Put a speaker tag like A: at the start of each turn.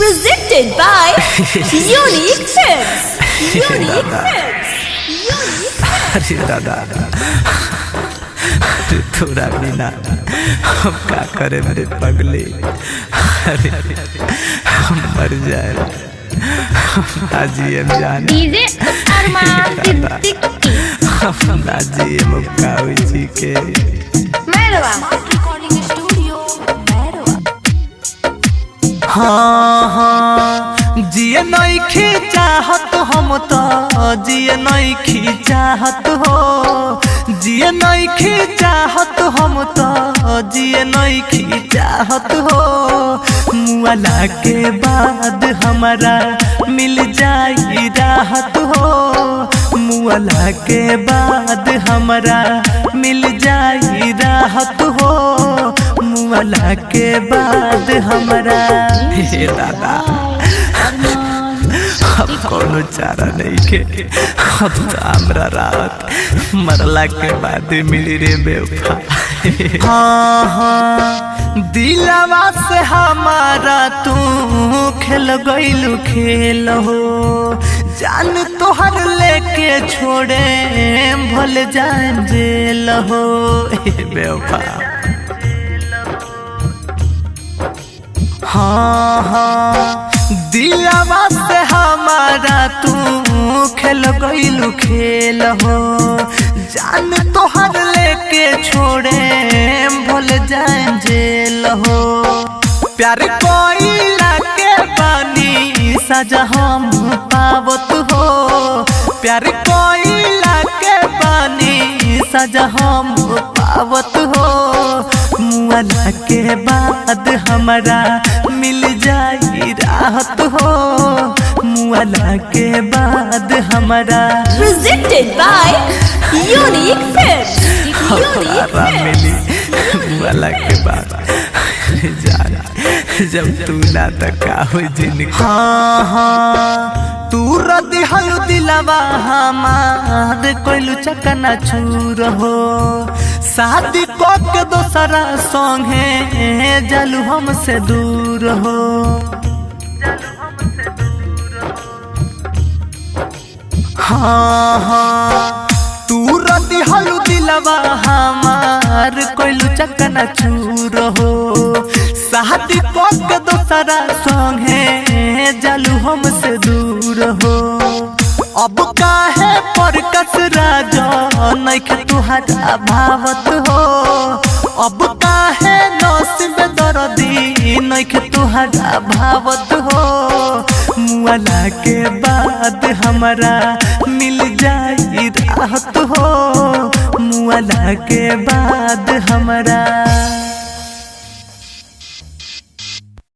A: Presented by Unique Films. Unique Films.
B: अरे दादा थोड़ा बिना हम क्या करे मेरे पगले। अरे हम मर जाए नाजियम जान
C: डीजे अरमान सिद्दीकी
B: हम नाजियम कावी जी के
C: मेरवा
A: Recording Studio. Merwa.
B: हाँ जिए नहीं खींचाहत हम तो जिए नहीं खींचाहत हो जिए नहीं खींचाहत हम तो जिए नहीं खींचाहत हो मुआला के बाद हमारा मिल जाई राहत हो मुआला के बाद हमारा मिल जाई राहत हो मुआला के बाद हमारा हे दादा अब कोनो चारा नहीं के अब तो हमरा रात मरला के बाद मिली रे बेवफा। हाँ हाँ दिलवा से हमारा तू खेल गइलू खेल हो जान तोहर लेके छोड़े भल जान जेल हो बेवफा। हाँ हाँ दिलवा से हमारा तू खेल गइलू खेल हो जान तोहर लेके छोड़े भूल जाए जेल हो प्यार कोइला के बानी सजा हम पावत हो प्यार कोइला के बानी सजा हम पावत हो मुआला के बाद हमारा मिल जाई राहत हो मुआला के बाद हमारा
A: Presented by Unique Films. Unique
B: मिली
A: Films.
B: मुआला के बाद जाना जब तू ना तका हो जिन हाँ हाँ तू रदी हलू दिलवा हमार कोइलू चकना चूर हो शादी को के दोसरा संगे जलू हमसे दूर हो हाँ हाँ तू रदी हलू दिलवा हमार कोइलू चकना चूर हो शादी को के दोसरा संगे जलू हमसे दूर हो अब काहे पर कसरा जो नइखे तुहरा भावत हो अब काहे नसीब दर्दी नइखे तुहरा भावत हो मुआला के बाद हमारा मिल जाई राहत हो मुआला के बाद हमारा